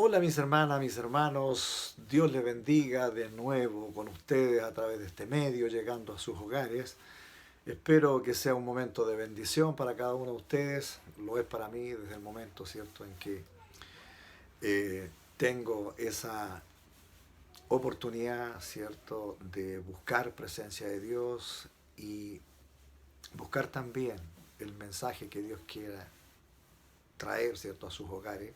Hola mis hermanas, mis hermanos, Dios les bendiga de nuevo con ustedes a través de este medio, llegando a sus hogares. Espero que sea un momento de bendición para cada uno de ustedes, lo es para mí desde el momento, ¿cierto?, en que tengo esa oportunidad, ¿cierto?, de buscar presencia de Dios y buscar también el mensaje que Dios quiera traer, ¿cierto?, a sus hogares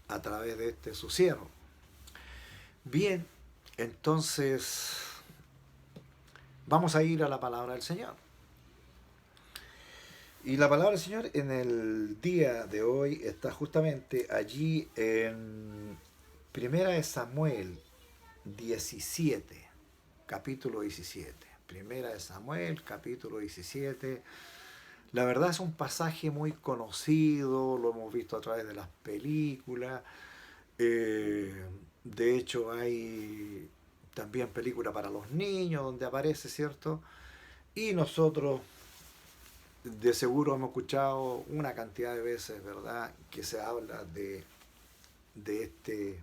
a través de este su siervo. Bien, entonces vamos a ir a la palabra del Señor. Y la palabra del Señor en el día de hoy está justamente allí en Primera de Samuel 17, capítulo 17. Primera de Samuel, capítulo 17. La verdad es un pasaje muy conocido, lo hemos visto a través de las películas. De hecho, hay también película para los niños donde aparece, ¿cierto? Y nosotros de seguro hemos escuchado una cantidad de veces, ¿verdad?, que se habla de este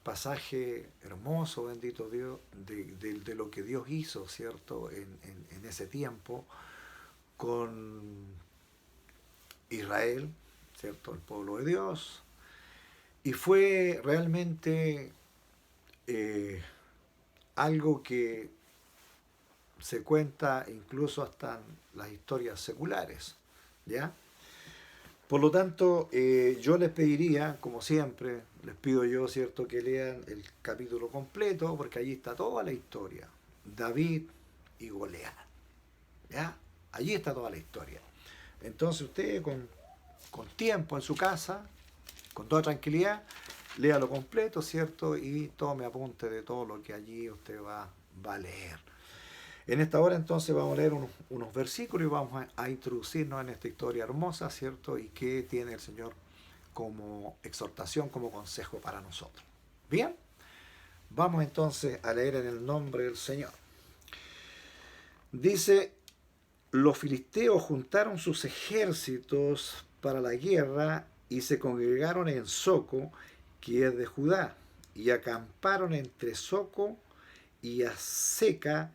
pasaje hermoso, bendito Dios, de lo que Dios hizo, ¿cierto?, en ese tiempo con Israel, ¿cierto?, el pueblo de Dios. Y fue realmente algo que se cuenta incluso hasta en las historias seculares, ¿ya? Por lo tanto, yo les pediría, como siempre, les pido yo, ¿cierto?, que lean el capítulo completo, porque allí está toda la historia. David y Goliat, ¿ya? Allí está toda la historia. Entonces usted con tiempo en su casa, con toda tranquilidad, léalo completo, ¿cierto? Y tome apunte de todo lo que allí usted va a leer. En esta hora entonces vamos a leer unos versículos y vamos a introducirnos en esta historia hermosa, ¿cierto? Y que tiene el Señor como exhortación, como consejo para nosotros. Bien, vamos entonces a leer en el nombre del Señor. Dice, los filisteos juntaron sus ejércitos para la guerra y se congregaron en Soco, que es de Judá, y acamparon entre Soco y Aseca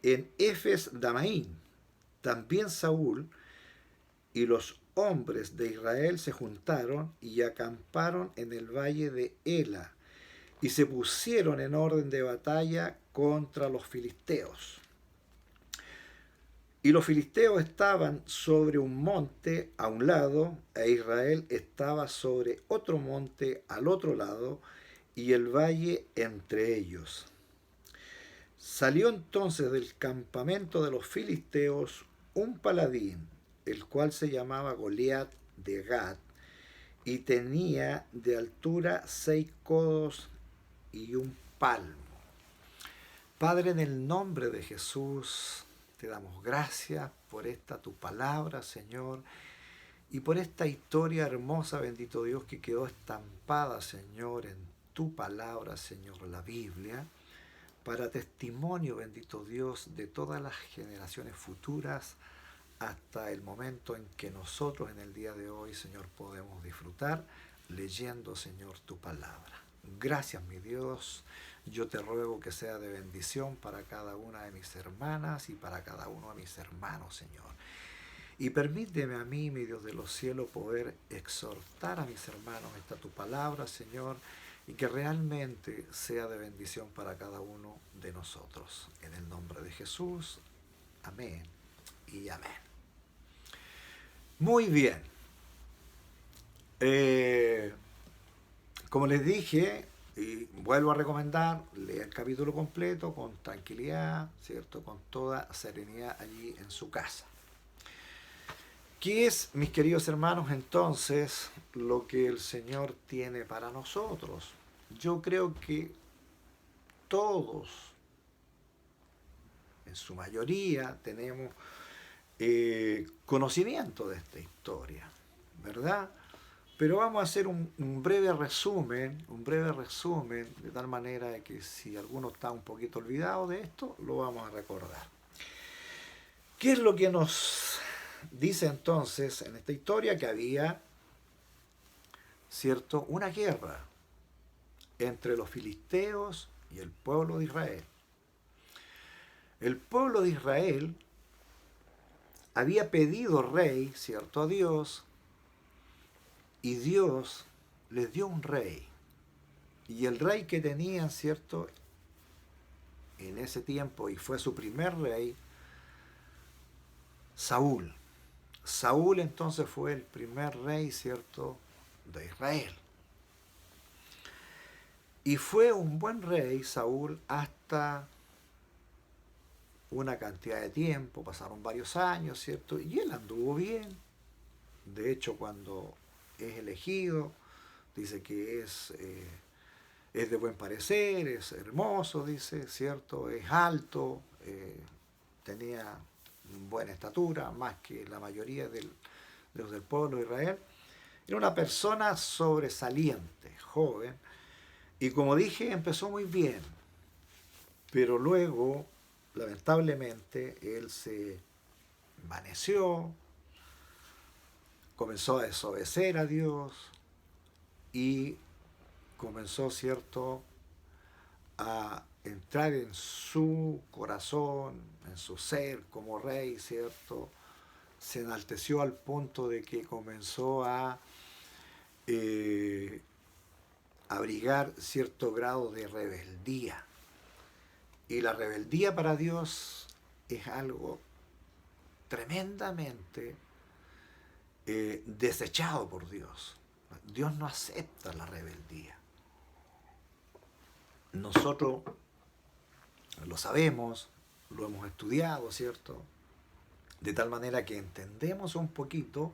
en Efes Damaín. También Saúl y los hombres de Israel se juntaron y acamparon en el valle de Ela y se pusieron en orden de batalla contra los filisteos. Y los filisteos estaban sobre un monte a un lado, e Israel estaba sobre otro monte al otro lado, y el valle entre ellos. Salió entonces del campamento de los filisteos un paladín, el cual se llamaba Goliat de Gat, y tenía de altura 6 codos y un palmo. Padre, en el nombre de Jesús, te damos gracias por esta tu palabra, Señor, y por esta historia hermosa, bendito Dios, que quedó estampada, Señor, en tu palabra, Señor, la Biblia, para testimonio, bendito Dios, de todas las generaciones futuras, hasta el momento en que nosotros en el día de hoy, Señor, podemos disfrutar leyendo, Señor, tu palabra. Gracias, mi Dios. Yo te ruego que sea de bendición para cada una de mis hermanas y para cada uno de mis hermanos, Señor. Y permíteme a mí, mi Dios de los cielos, poder exhortar a mis hermanos esta tu palabra, Señor, y que realmente sea de bendición para cada uno de nosotros. En el nombre de Jesús, amén y amén. Muy bien. Como les dije, y vuelvo a recomendar, lea el capítulo completo con tranquilidad, ¿cierto?, con toda serenidad allí en su casa. ¿Qué es, mis queridos hermanos, entonces lo que el Señor tiene para nosotros? Yo creo que todos, en su mayoría, tenemos conocimiento de esta historia, ¿verdad? Pero vamos a hacer un breve resumen, de tal manera que si alguno está un poquito olvidado de esto, lo vamos a recordar. ¿Qué es lo que nos dice entonces en esta historia? Que había, ¿cierto?, una guerra, entre los filisteos y el pueblo de Israel. El pueblo de Israel había pedido rey, ¿cierto?, a Dios, y Dios les dio un rey. Y el rey que tenían, ¿cierto?, en ese tiempo, y fue su primer rey, Saúl. Saúl entonces fue el primer rey, ¿cierto?, de Israel. Y fue un buen rey, Saúl, hasta una cantidad de tiempo, pasaron varios años, ¿cierto? Y él anduvo bien. De hecho, cuando es elegido, dice que es de buen parecer, es hermoso, dice, ¿cierto? Es alto, tenía buena estatura, más que la mayoría de los del pueblo de Israel. Era una persona sobresaliente, joven, y como dije, empezó muy bien, pero luego, lamentablemente, él se envaneció, comenzó a desobedecer a Dios y comenzó, ¿cierto?, a entrar en su corazón, en su ser como rey, ¿cierto? Se enalteció al punto de que comenzó a eh, abrigar cierto grado de rebeldía. Y la rebeldía para Dios es algo tremendamente desechado por Dios. Dios no acepta la rebeldía. Nosotros lo sabemos, lo hemos estudiado, ¿cierto? De tal manera que entendemos un poquito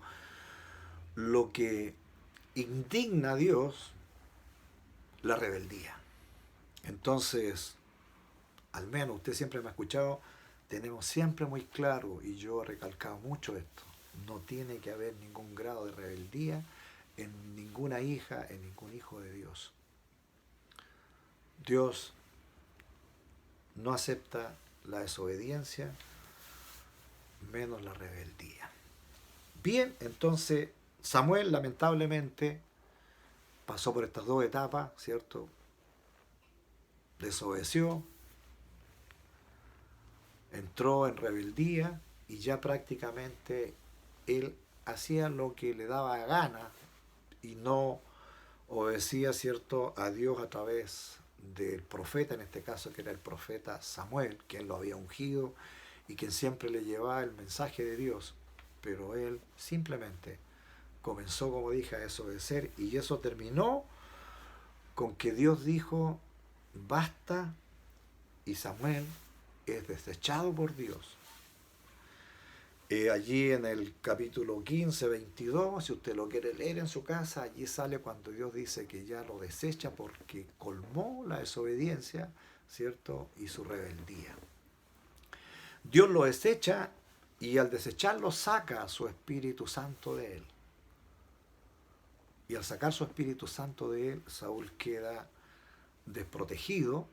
lo que indigna a Dios, la rebeldía. Entonces, al menos usted siempre me ha escuchado, tenemos siempre muy claro, y yo he recalcado mucho esto, no tiene que haber ningún grado de rebeldía en ninguna hija, en ningún hijo de Dios. Dios no acepta la desobediencia, menos la rebeldía. Bien, entonces Samuel lamentablemente pasó por estas dos etapas, ¿cierto? Desobedeció, entró en rebeldía y ya prácticamente él hacía lo que le daba gana y no obedecía, ¿cierto?, a Dios a través del profeta, en este caso que era el profeta Samuel, quien lo había ungido y quien siempre le llevaba el mensaje de Dios, pero él simplemente comenzó, como dije, a desobedecer y eso terminó con que Dios dijo, basta, y Samuel es desechado por Dios. Allí en el capítulo 15, 22, si usted lo quiere leer en su casa, allí sale cuando Dios dice que ya lo desecha porque colmó la desobediencia, ¿cierto?, y su rebeldía. Dios lo desecha y al desecharlo saca a su Espíritu Santo de él. Y al sacar su Espíritu Santo de él, Saúl queda desprotegido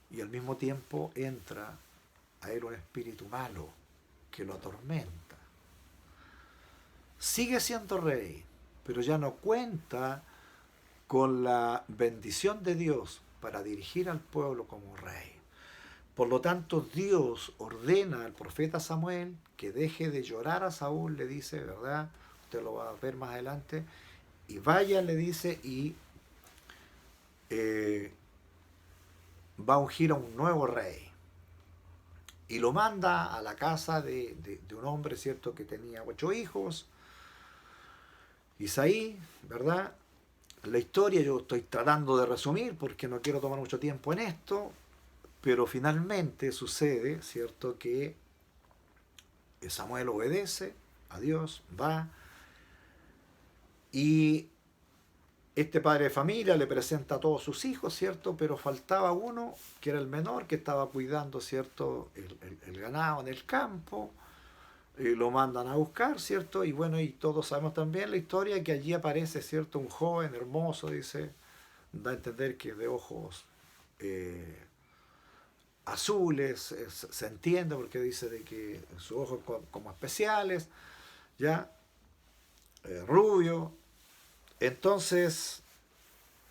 y al mismo tiempo entra a él un espíritu malo que lo atormenta. Sigue siendo rey, pero ya no cuenta con la bendición de Dios para dirigir al pueblo como rey. Por lo tanto, Dios ordena al profeta Samuel que deje de llorar a Saúl, le dice, ¿verdad? Usted lo va a ver más adelante. Y vaya, le dice, y va a ungir a un nuevo rey. Y lo manda a la casa de un hombre, ¿cierto?, que tenía 8 hijos. Isaí, ¿verdad? La historia yo estoy tratando de resumir porque no quiero tomar mucho tiempo en esto, pero finalmente sucede, ¿cierto?, que Samuel obedece a Dios, va, y este padre de familia le presenta a todos sus hijos, ¿cierto? Pero faltaba uno, que era el menor, que estaba cuidando, ¿cierto?, el ganado en el campo. Lo mandan a buscar, ¿cierto? Y bueno, y todos sabemos también la historia, que allí aparece, ¿cierto?, un joven hermoso, dice, da a entender que de ojos azules, se entiende porque dice de que sus ojos como especiales, ya, rubio. Entonces,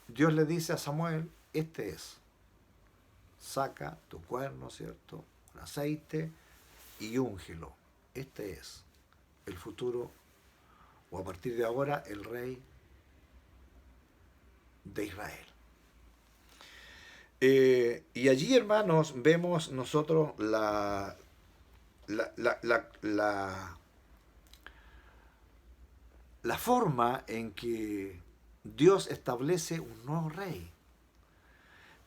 Dios le dice a Samuel, este es, saca tu cuerno, ¿cierto? El aceite y úngelo. Este es el futuro, o a partir de ahora, el rey de Israel. Y allí, hermanos, vemos nosotros la, la, la, la, la forma en que Dios establece un nuevo rey.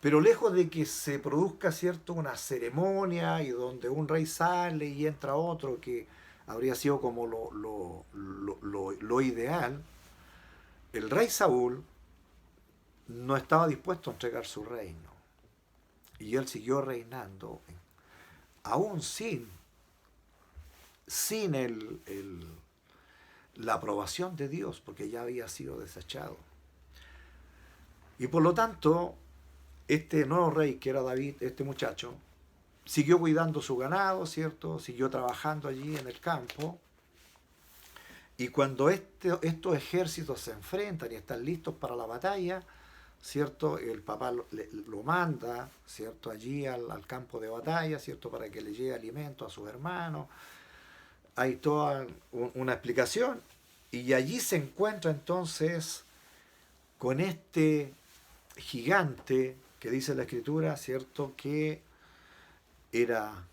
Pero lejos de que se produzca, ¿cierto?, una ceremonia y donde un rey sale y entra otro, que habría sido como lo ideal, el rey Saúl no estaba dispuesto a entregar su reino. Y él siguió reinando, aún sin la aprobación de Dios, porque ya había sido desechado. Y por lo tanto, este nuevo rey, que era David, este muchacho, siguió cuidando su ganado, ¿cierto? Siguió trabajando allí en el campo. Y cuando estos ejércitos se enfrentan y están listos para la batalla, ¿cierto? El papá lo manda, ¿cierto? Allí al campo de batalla, ¿cierto? Para que le lleve alimento a sus hermanos. Hay toda una explicación. Y allí se encuentra entonces con este gigante que dice la escritura, ¿cierto? Que era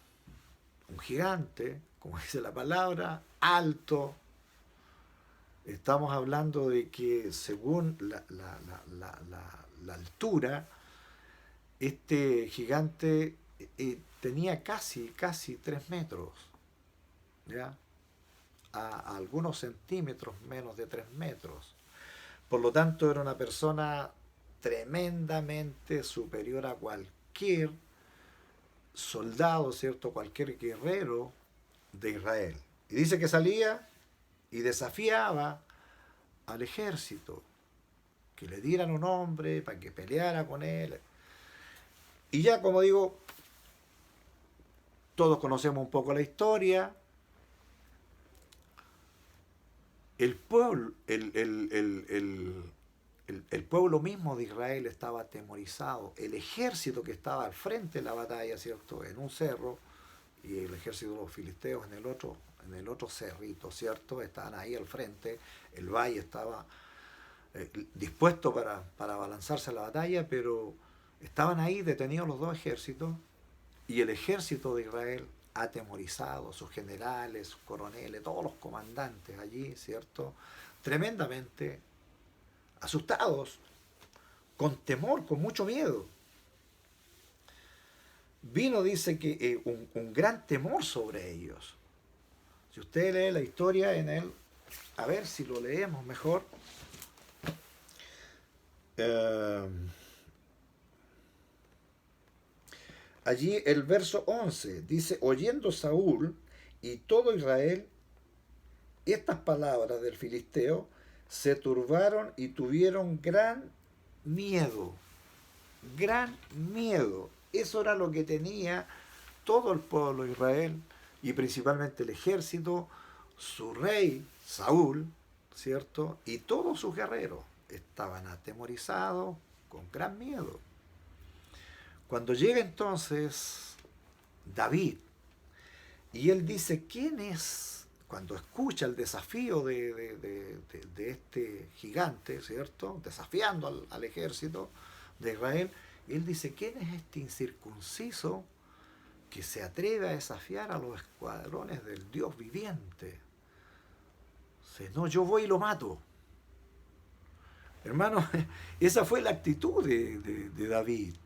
un gigante, como dice la palabra, alto. Estamos hablando de que según la altura, este gigante tenía casi 3 metros, ¿ya? A algunos centímetros menos de 3 metros. Por lo tanto, era una persona tremendamente superior a cualquier soldado, ¿cierto? Cualquier guerrero de Israel. Y dice que salía y desafiaba al ejército, que le dieran un hombre para que peleara con él. Y ya, como digo, todos conocemos un poco la historia. El pueblo, el pueblo mismo de Israel estaba atemorizado. El ejército que estaba al frente de la batalla, ¿cierto? En un cerro, y el ejército de los filisteos en el otro cerrito, ¿cierto? Estaban ahí al frente. El valle estaba dispuesto para abalanzarse a la batalla, pero estaban ahí detenidos los dos ejércitos, y el ejército de Israel atemorizado, sus generales, sus coroneles, todos los comandantes allí, ¿cierto? Tremendamente asustados, con temor, con mucho miedo. Vino, dice que un gran temor sobre ellos. Si usted lee la historia en él, a ver si lo leemos mejor. Eh, Allí el verso 11 dice, oyendo Saúl y todo Israel estas palabras del filisteo, se turbaron y tuvieron gran miedo. Gran miedo. Eso era lo que tenía todo el pueblo de Israel y principalmente el ejército, su rey Saúl, ¿cierto? Y todos sus guerreros estaban atemorizados, con gran miedo. Cuando llega entonces David, y él dice, ¿quién es? Cuando escucha el desafío de este gigante, ¿cierto? Desafiando al ejército de Israel, él dice, ¿quién es este incircunciso que se atreve a desafiar a los escuadrones del Dios viviente? Dice, no, yo voy y lo mato. Hermano, esa fue la actitud de David.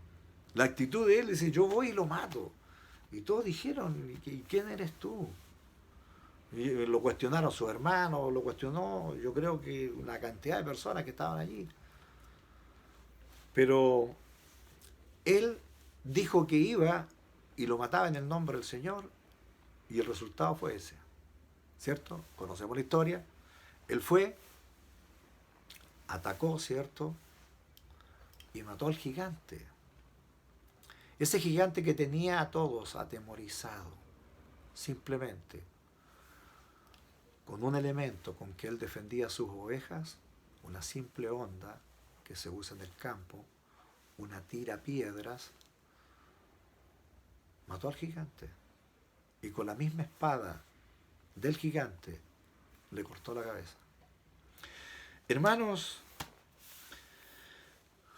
La actitud de él dice, yo voy y lo mato. Y todos dijeron, ¿y quién eres tú? Y lo cuestionaron sus hermanos, lo cuestionó, yo creo que una cantidad de personas que estaban allí. Pero él dijo que iba y lo mataba en el nombre del Señor, y el resultado fue ese. ¿Cierto? Conocemos la historia. Él fue, atacó, ¿cierto? Y mató al gigante. Ese gigante que tenía a todos atemorizados, simplemente con un elemento con que él defendía sus ovejas, una simple onda que se usa en el campo, una tira piedras, mató al gigante. Y con la misma espada del gigante le cortó la cabeza. Hermanos,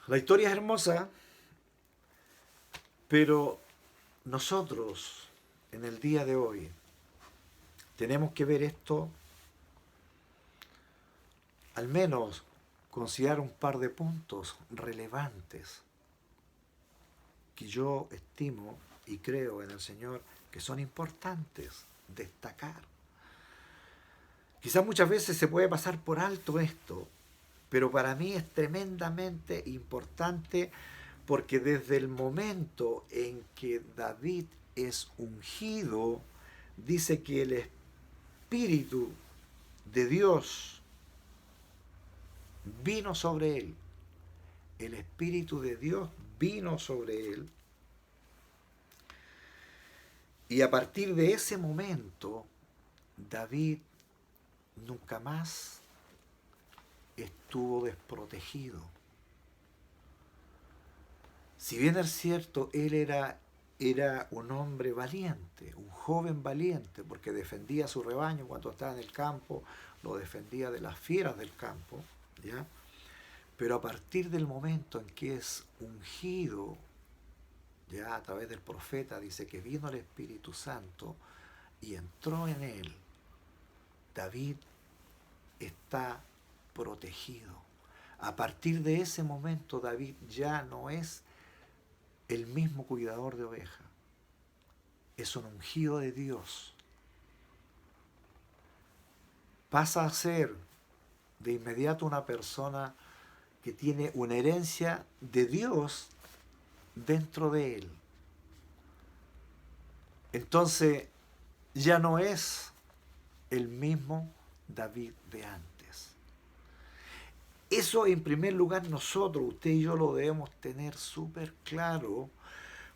la historia es hermosa, pero nosotros en el día de hoy tenemos que ver esto, al menos considerar un par de puntos relevantes que yo estimo y creo en el Señor que son importantes destacar. Quizás muchas veces se puede pasar por alto esto, pero para mí es tremendamente importante porque desde el momento en que David es ungido, dice que el Espíritu de Dios vino sobre él. El Espíritu de Dios vino sobre él. Y a partir de ese momento, David nunca más estuvo desprotegido. Si bien es cierto, él era un hombre valiente, un joven valiente, porque defendía su rebaño cuando estaba en el campo, lo defendía de las fieras del campo, ¿ya? Pero a partir del momento en que es ungido, ya a través del profeta, dice que vino el Espíritu Santo y entró en él, David está protegido. A partir de ese momento, David ya no es el mismo cuidador de ovejas. Es un ungido de Dios. Pasa a ser de inmediato una persona que tiene una herencia de Dios dentro de él. Entonces, ya no es el mismo David de antes. Eso en primer lugar nosotros, usted y yo lo debemos tener súper claro,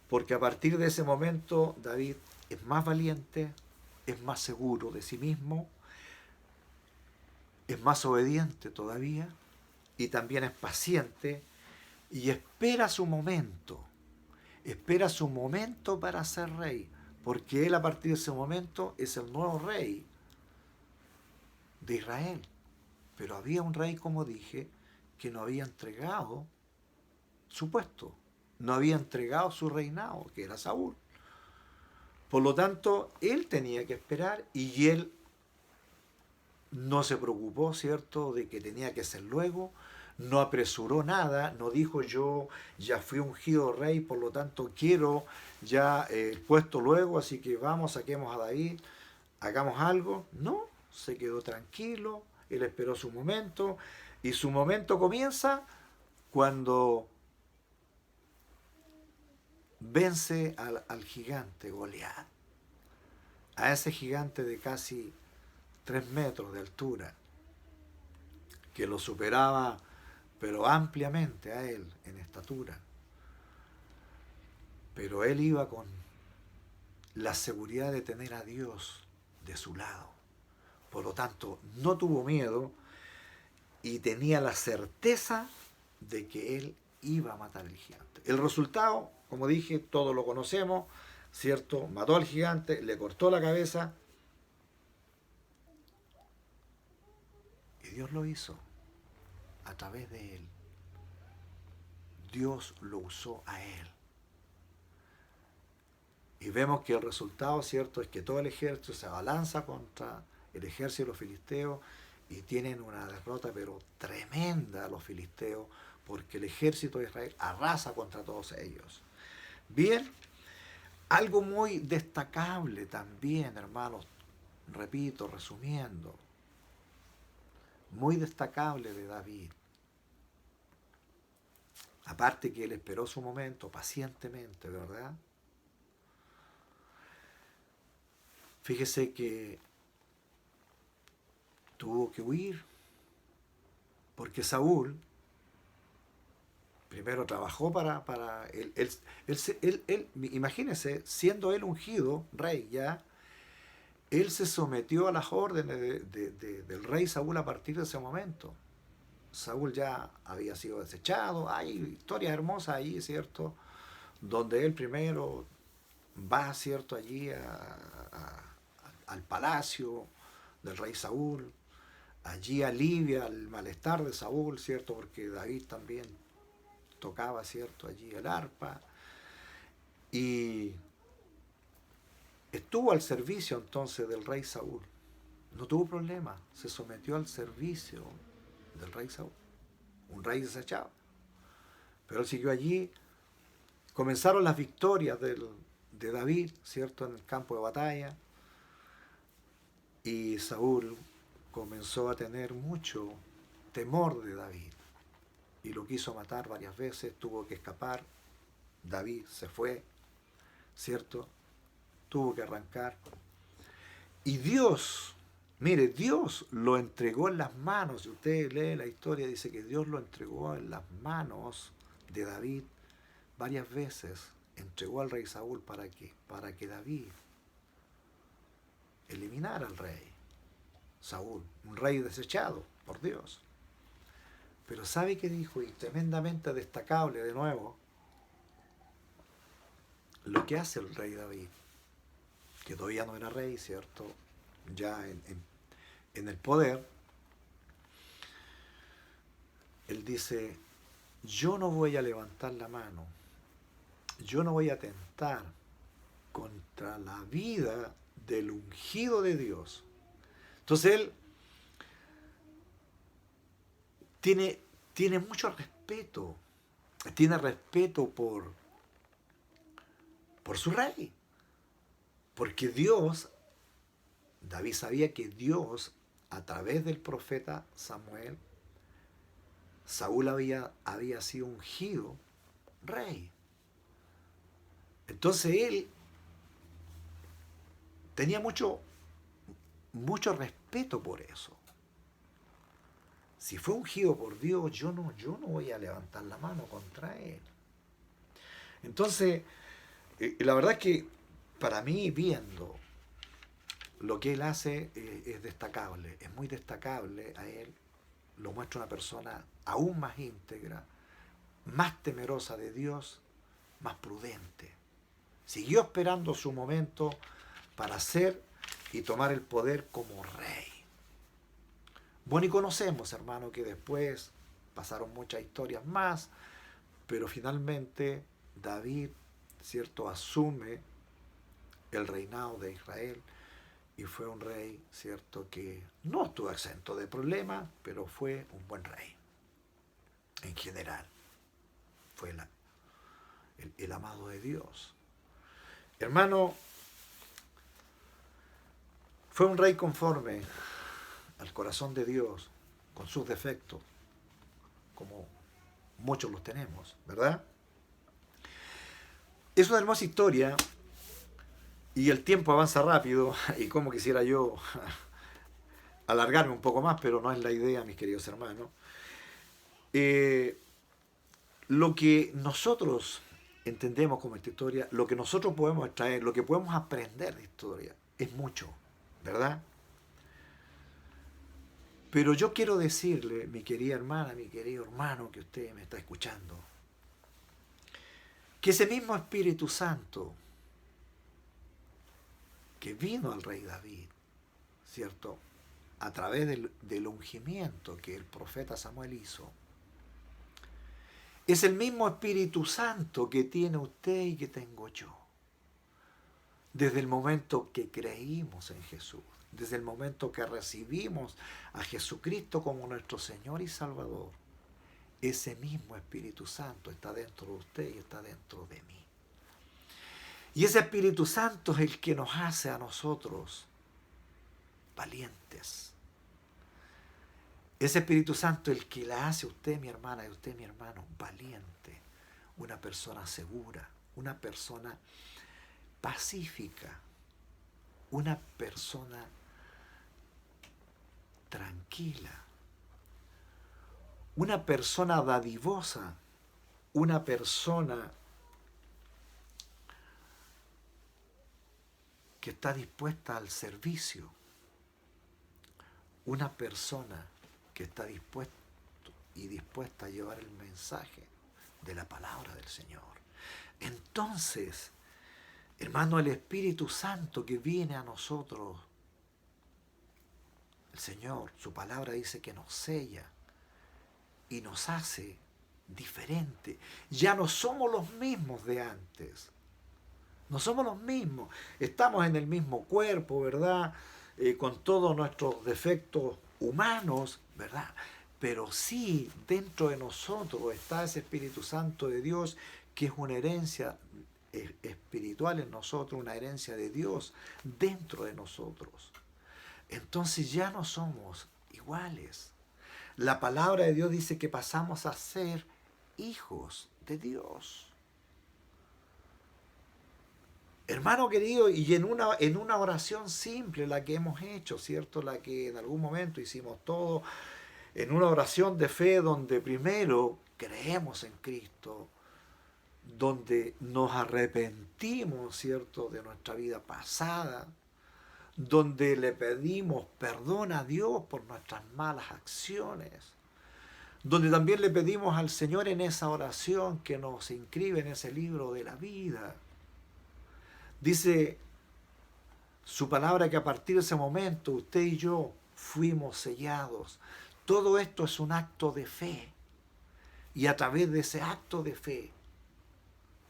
porque a partir de ese momento David es más valiente, es más seguro de sí mismo, es más obediente todavía y también es paciente y espera su momento para ser rey, porque él a partir de ese momento es el nuevo rey de Israel. Pero había un rey, como dije, que no había entregado su puesto, no había entregado su reinado, que era Saúl. Por lo tanto, él tenía que esperar y él no se preocupó, ¿cierto?, de que tenía que ser luego, no apresuró nada, no dijo yo ya fui ungido rey, por lo tanto quiero ya el puesto luego, así que vamos, saquemos a David, hagamos algo. No, se quedó tranquilo, él esperó su momento y su momento comienza cuando vence al gigante Goliat, a ese gigante de casi 3 metros de altura, que lo superaba pero ampliamente a él en estatura. Pero él iba con la seguridad de tener a Dios de su lado. Por lo tanto, no tuvo miedo y tenía la certeza de que él iba a matar al gigante. El resultado, como dije, todos lo conocemos, ¿cierto? Mató al gigante, le cortó la cabeza y Dios lo hizo a través de él. Dios lo usó a él. Y vemos que el resultado, ¿cierto?, es que todo el ejército se abalanza contra el ejército de los filisteos y tienen una derrota pero tremenda los filisteos, porque el ejército de Israel arrasa contra todos ellos. Bien, algo muy destacable también, hermanos, repito, resumiendo, muy destacable de David. Aparte que él esperó su momento pacientemente, ¿verdad? Fíjese que tuvo que huir, porque Saúl primero trabajó para él, imagínese, siendo él ungido rey ya, él se sometió a las órdenes del rey Saúl a partir de ese momento. Saúl ya había sido desechado. Hay historias hermosas ahí, ¿cierto? Donde él primero va, ¿cierto? Allí al palacio del rey Saúl. Allí alivia el malestar de Saúl, ¿cierto? Porque David también tocaba, ¿cierto? Allí el arpa. Y estuvo al servicio entonces del rey Saúl. No tuvo problema. Se sometió al servicio del rey Saúl. Un rey desechado. Pero él siguió allí. Comenzaron las victorias de David, ¿cierto? En el campo de batalla. Y Saúl comenzó a tener mucho temor de David. Y lo quiso matar varias veces. Tuvo que escapar. David se fue, ¿cierto? Tuvo que arrancar. Y Dios, mire, Dios lo entregó en las manos. Si usted lee la historia, dice que Dios lo entregó en las manos de David varias veces. Entregó al rey Saúl para qué? Para que David eliminara al rey Saúl, un rey desechado por Dios. Pero ¿sabe qué dijo? Y tremendamente destacable de nuevo, lo que hace el rey David, que todavía no era rey, ¿cierto? Ya en el poder, él dice, yo no voy a levantar la mano, yo no voy a atentar contra la vida del ungido de Dios. Entonces él tiene mucho respeto, tiene respeto por su rey, porque Dios, David sabía que Dios, a través del profeta Samuel, Saúl había sido ungido rey. Entonces él tenía mucho respeto por eso. Si fue ungido por Dios, yo no voy a levantar la mano contra él. Entonces, la verdad es que para mí, viendo lo que él hace, es destacable, es muy destacable a él. Lo muestra una persona aún más íntegra, más temerosa de Dios, más prudente. Siguió esperando su momento para ser y tomar el poder como rey. Bueno, y conocemos, hermano, que después pasaron muchas historias más, pero finalmente David, ¿cierto?, asume el reinado de Israel y fue un rey, ¿cierto?, que no estuvo exento de problemas, pero fue un buen rey. En general, fue el amado de Dios. Hermano, fue un rey conforme al corazón de Dios, con sus defectos, como muchos los tenemos, ¿verdad? Es una hermosa historia y el tiempo avanza rápido y como quisiera yo alargarme un poco más, pero no es la idea, mis queridos hermanos. Lo que nosotros entendemos como esta historia, lo que nosotros podemos extraer, lo que podemos aprender de historia, es mucho, ¿verdad? Pero yo quiero decirle, mi querida hermana, mi querido hermano que usted me está escuchando, que ese mismo Espíritu Santo que vino al rey David, ¿cierto?, a través del ungimiento que el profeta Samuel hizo, es el mismo Espíritu Santo que tiene usted y que tengo yo. Desde el momento que creímos en Jesús, desde el momento que recibimos a Jesucristo como nuestro Señor y Salvador, ese mismo Espíritu Santo está dentro de usted y está dentro de mí. Y ese Espíritu Santo es el que nos hace a nosotros valientes. Ese Espíritu Santo es el que la hace a usted, mi hermana, y usted, mi hermano, valiente. Una persona segura, una persona pacífica, una persona tranquila, una persona dadivosa, una persona que está dispuesta al servicio, una persona que está dispuesta y dispuesta a llevar el mensaje de la palabra del Señor. Entonces, hermano, el Espíritu Santo que viene a nosotros, el Señor, su palabra dice que nos sella y nos hace diferente. Ya no somos los mismos de antes. No somos los mismos. Estamos en el mismo cuerpo, ¿verdad? Con todos nuestros defectos humanos, ¿verdad? Pero sí, dentro de nosotros está ese Espíritu Santo de Dios, que es una herencia espiritual en nosotros, una herencia de Dios dentro de nosotros. Entonces ya no somos iguales. La palabra de Dios dice que pasamos a ser hijos de Dios. Hermano querido, y en una oración simple, la que hemos hecho, ¿cierto? La que en algún momento hicimos todo, en una oración de fe donde primero creemos en Cristo, donde nos arrepentimos, ¿cierto?, de nuestra vida pasada, donde le pedimos perdón a Dios por nuestras malas acciones, donde también le pedimos al Señor en esa oración que nos inscribe en ese libro de la vida. Dice su palabra que a partir de ese momento usted y yo fuimos sellados. Todo esto es un acto de fe. Y a través de ese acto de fe,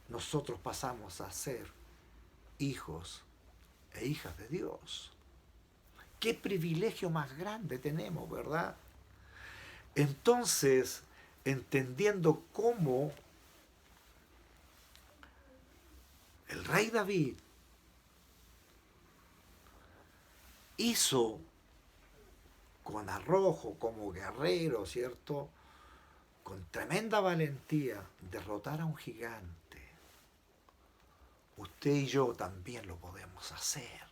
nosotros pasamos a ser hijos e hijas de Dios. Qué privilegio más grande tenemos, ¿verdad? Entonces, entendiendo cómo el rey David hizo con arrojo, como guerrero, ¿cierto?, con tremenda valentía, derrotar a un gigante, usted y yo también lo podemos hacer.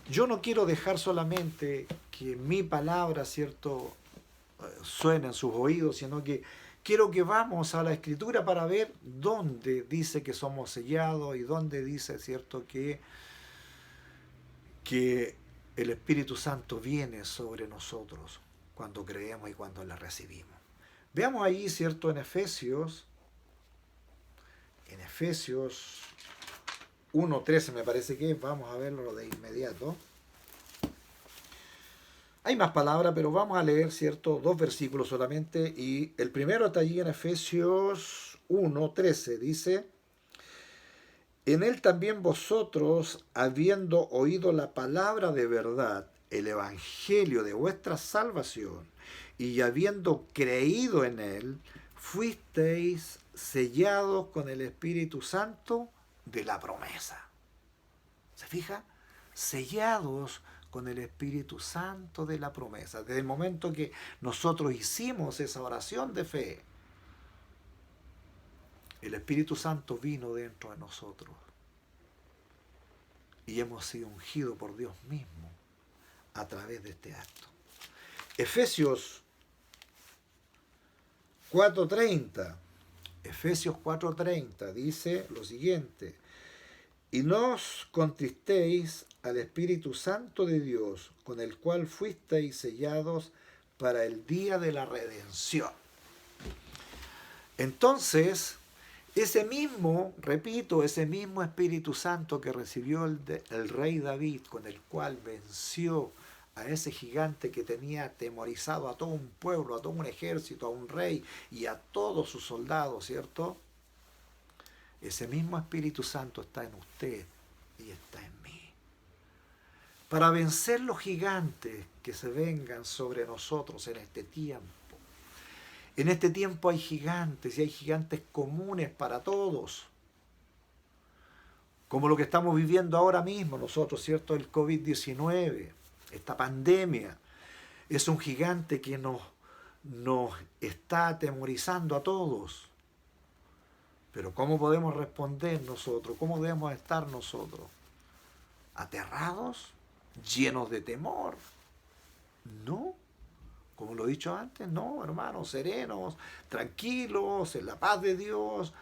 Yo no quiero dejar solamente que mi palabra, ¿cierto?, suene en sus oídos, sino que quiero que vamos a la Escritura para ver dónde dice que somos sellados y dónde dice, ¿cierto?, que el Espíritu Santo viene sobre nosotros cuando creemos y cuando la recibimos. Veamos ahí, ¿cierto?, en Efesios 1:13 me parece que es, vamos a verlo de inmediato. Hay más palabras, pero vamos a leer, ¿cierto?, 2 versículos solamente, y el primero está allí en Efesios 1:13, dice: en él también vosotros, habiendo oído la palabra de verdad, el evangelio de vuestra salvación, y habiendo creído en él, fuisteis sellados con el Espíritu Santo de la promesa. ¿Se fija? Sellados con el Espíritu Santo de la promesa. Desde el momento que nosotros hicimos esa oración de fe, el Espíritu Santo vino dentro de nosotros y hemos sido ungidos por Dios mismo a través de este acto. Efesios 4:30 dice lo siguiente: y no os contristéis al Espíritu Santo de Dios, con el cual fuisteis sellados para el día de la redención. Entonces, ese mismo Espíritu Santo que recibió el rey David, con el cual venció a ese gigante que tenía atemorizado a todo un pueblo, a todo un ejército, a un rey y a todos sus soldados, ¿cierto? Ese mismo Espíritu Santo está en usted y está en mí. Para vencer los gigantes que se vengan sobre nosotros en este tiempo. En este tiempo hay gigantes y hay gigantes comunes para todos. Como lo que estamos viviendo ahora mismo nosotros, ¿cierto? El COVID-19, esta pandemia, es un gigante que nos está atemorizando a todos. Pero ¿cómo podemos responder nosotros? ¿Cómo debemos estar nosotros? ¿Aterrados? ¿Llenos de temor? No. Como lo he dicho antes, no, hermanos, serenos, tranquilos, en la paz de Dios,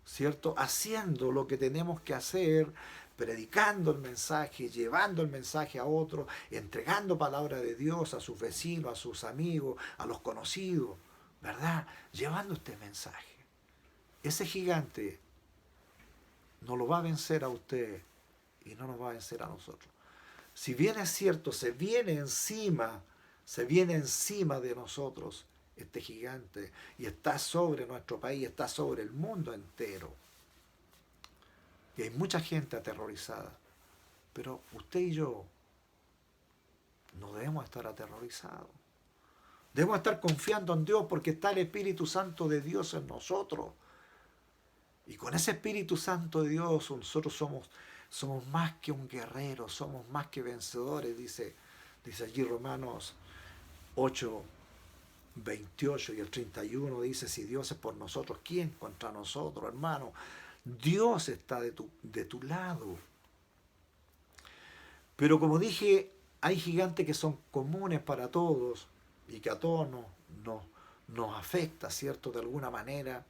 ¿cierto? Haciendo lo que tenemos que hacer, predicando el mensaje, llevando el mensaje a otros, entregando palabra de Dios a sus vecinos, a sus amigos, a los conocidos. ¿verdad? Llevando este mensaje. Ese gigante no lo va a vencer a usted y no nos va a vencer a nosotros. Si bien es cierto, se viene encima de nosotros este gigante y está sobre nuestro país, está sobre el mundo entero. Y hay mucha gente aterrorizada. Pero usted y yo no debemos estar aterrorizados. Debemos estar confiando en Dios porque está el Espíritu Santo de Dios en nosotros. Y con ese Espíritu Santo de Dios nosotros somos más que un guerrero, somos más que vencedores, dice allí Romanos 8, 28 y el 31 dice, si Dios es por nosotros, ¿quién contra nosotros, hermano? Dios está de tu lado. Pero como dije, hay gigantes que son comunes para todos y que a todos nos afecta, ¿cierto? De alguna manera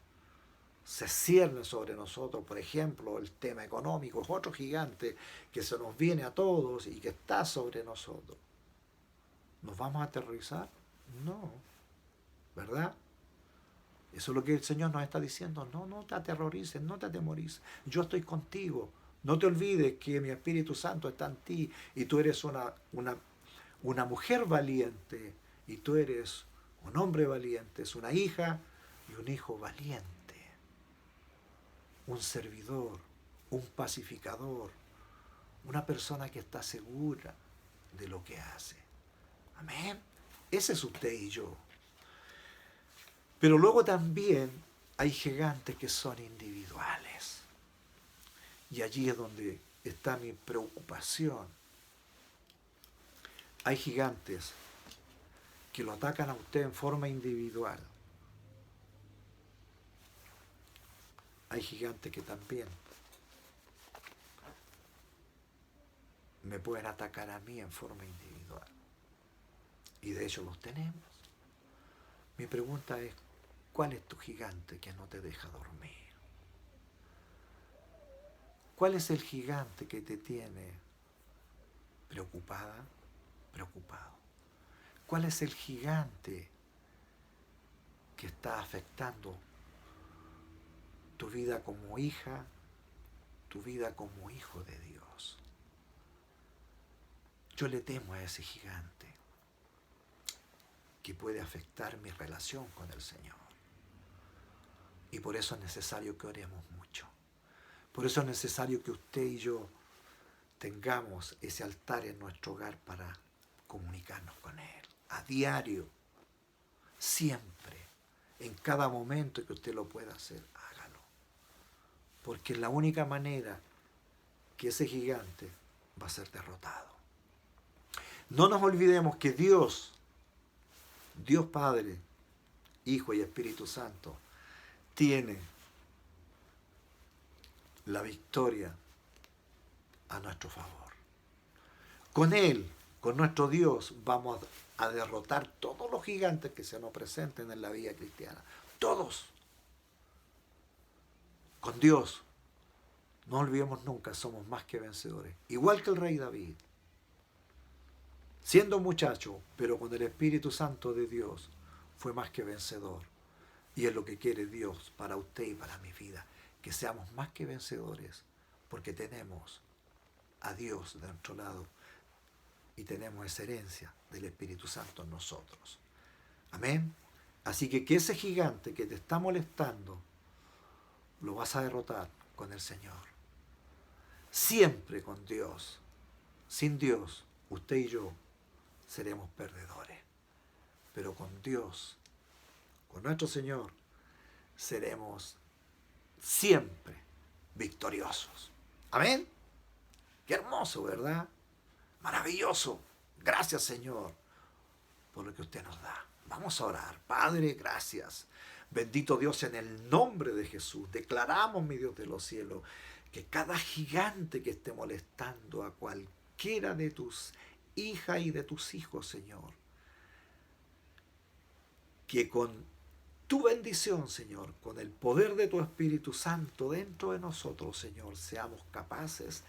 se cierne sobre nosotros. Por ejemplo, el tema económico es otro gigante que se nos viene a todos y que está sobre nosotros. ¿Nos vamos a aterrorizar? No, ¿verdad? Eso es lo que el Señor nos está diciendo. No te aterrorices, no te atemorices. Yo estoy contigo. No te olvides que mi Espíritu Santo está en ti y tú eres una mujer valiente y tú eres un hombre valiente, es una hija y un hijo valiente, un servidor, un pacificador, una persona que está segura de lo que hace. Amén. Ese es usted y yo. Pero luego también hay gigantes que son individuales. Y allí es donde está mi preocupación. Hay gigantes que lo atacan a usted en forma individual. Hay gigantes que también me pueden atacar a mí en forma individual. Y de hecho los tenemos. Mi pregunta es, ¿cuál es tu gigante que no te deja dormir? ¿Cuál es el gigante que te tiene preocupada, preocupado? ¿Cuál es el gigante que está afectando tu vida como hija, tu vida como hijo de Dios? Yo le temo a ese gigante que puede afectar mi relación con el Señor. Y por eso es necesario que oremos mucho. Por eso es necesario que usted y yo tengamos ese altar en nuestro hogar para comunicarnos con Él. A diario, siempre, en cada momento que usted lo pueda hacer, hágalo. Porque es la única manera que ese gigante va a ser derrotado. No nos olvidemos que Dios Padre, Hijo y Espíritu Santo, tiene la victoria a nuestro favor. Con Él, con nuestro Dios, vamos a derrotar todos los gigantes que se nos presenten en la vida cristiana. Todos. Con Dios, no olvidemos nunca, somos más que vencedores. Igual que el rey David. Siendo muchacho, pero con el Espíritu Santo de Dios, fue más que vencedor. Y es lo que quiere Dios para usted y para mi vida. Que seamos más que vencedores, porque tenemos a Dios de nuestro lado y tenemos esa herencia del Espíritu Santo en nosotros. Amén. Así que ese gigante que te está molestando, lo vas a derrotar con el Señor. Siempre con Dios. Sin Dios, usted y yo seremos perdedores. Pero con Dios, con nuestro Señor, seremos siempre victoriosos. Amén. Qué hermoso, ¿verdad? Maravilloso. Gracias, Señor, por lo que usted nos da. Vamos a orar. Padre, gracias. Bendito Dios, en el nombre de Jesús, declaramos, mi Dios de los cielos, que cada gigante que esté molestando a cualquiera de tus hijas y de tus hijos, Señor, que con tu bendición, Señor, con el poder de tu Espíritu Santo dentro de nosotros, Señor, seamos capaces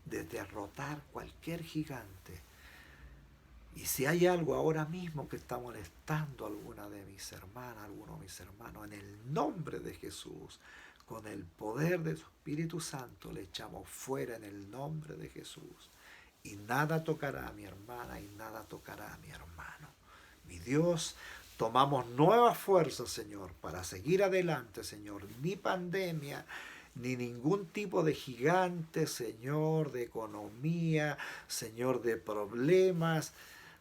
de derrotar cualquier gigante Y si hay algo ahora mismo que está molestando a alguna de mis hermanas, alguno de mis hermanos, en el nombre de Jesús, con el poder de su Espíritu Santo, le echamos fuera en el nombre de Jesús. Y nada tocará a mi hermana y nada tocará a mi hermano. Mi Dios, tomamos nuevas fuerzas, Señor, para seguir adelante, Señor. Ni pandemia, ni ningún tipo de gigante, Señor, de economía, Señor, de problemas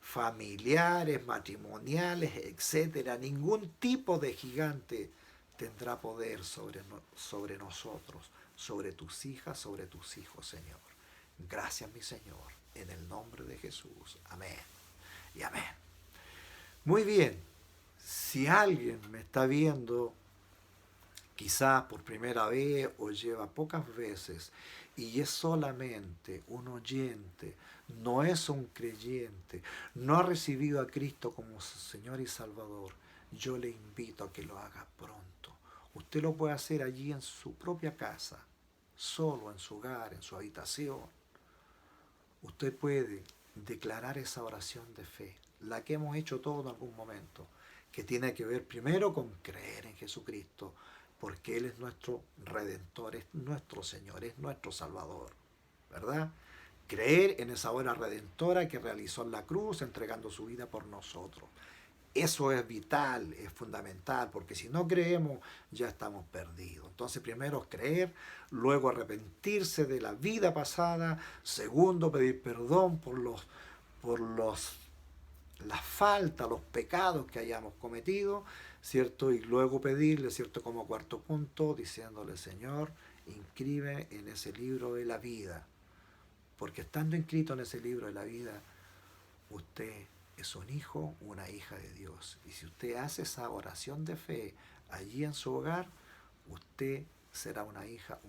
familiares, matrimoniales, etcétera. Ningún tipo de gigante tendrá poder sobre nosotros, sobre tus hijas, sobre tus hijos, Señor. Gracias, mi Señor, en el nombre de Jesús. Amén y amén. Muy bien, si alguien me está viendo quizás por primera vez o lleva pocas veces y es solamente un oyente, no es un creyente, no ha recibido a Cristo como Señor y Salvador, yo le invito a que lo haga pronto. Usted lo puede hacer allí en su propia casa, solo en su hogar, en su habitación. Usted puede declarar esa oración de fe, la que hemos hecho todos en algún momento, que tiene que ver primero con creer en Jesucristo, porque Él es nuestro Redentor, es nuestro Señor, es nuestro Salvador, ¿verdad? Creer en esa obra redentora que realizó en la cruz, entregando su vida por nosotros. Eso es vital, es fundamental, porque si no creemos ya estamos perdidos. Entonces primero creer, luego arrepentirse de la vida pasada, segundo pedir perdón por las faltas, los pecados que hayamos cometido, ¿cierto? Y luego pedirle, ¿cierto? Como cuarto punto, diciéndole, Señor, inscribe en ese libro de la vida, porque estando inscrito en ese libro de la vida, usted es un hijo, una hija de Dios. Y si usted hace esa oración de fe allí en su hogar, usted será una hija,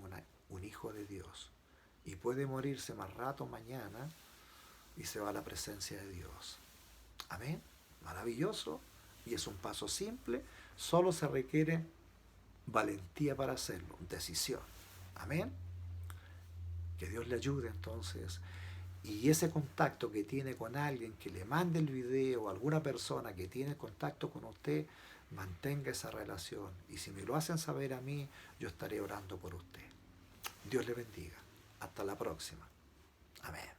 un hijo de Dios. Y puede morirse más rato mañana y se va a la presencia de Dios. Amén. Maravilloso. Y es un paso simple. Solo se requiere valentía para hacerlo. Decisión. Amén. Que Dios le ayude entonces. Y ese contacto que tiene con alguien que le mande el video, alguna persona que tiene contacto con usted, mantenga esa relación. Y si me lo hacen saber a mí, yo estaré orando por usted. Dios le bendiga. Hasta la próxima. Amén.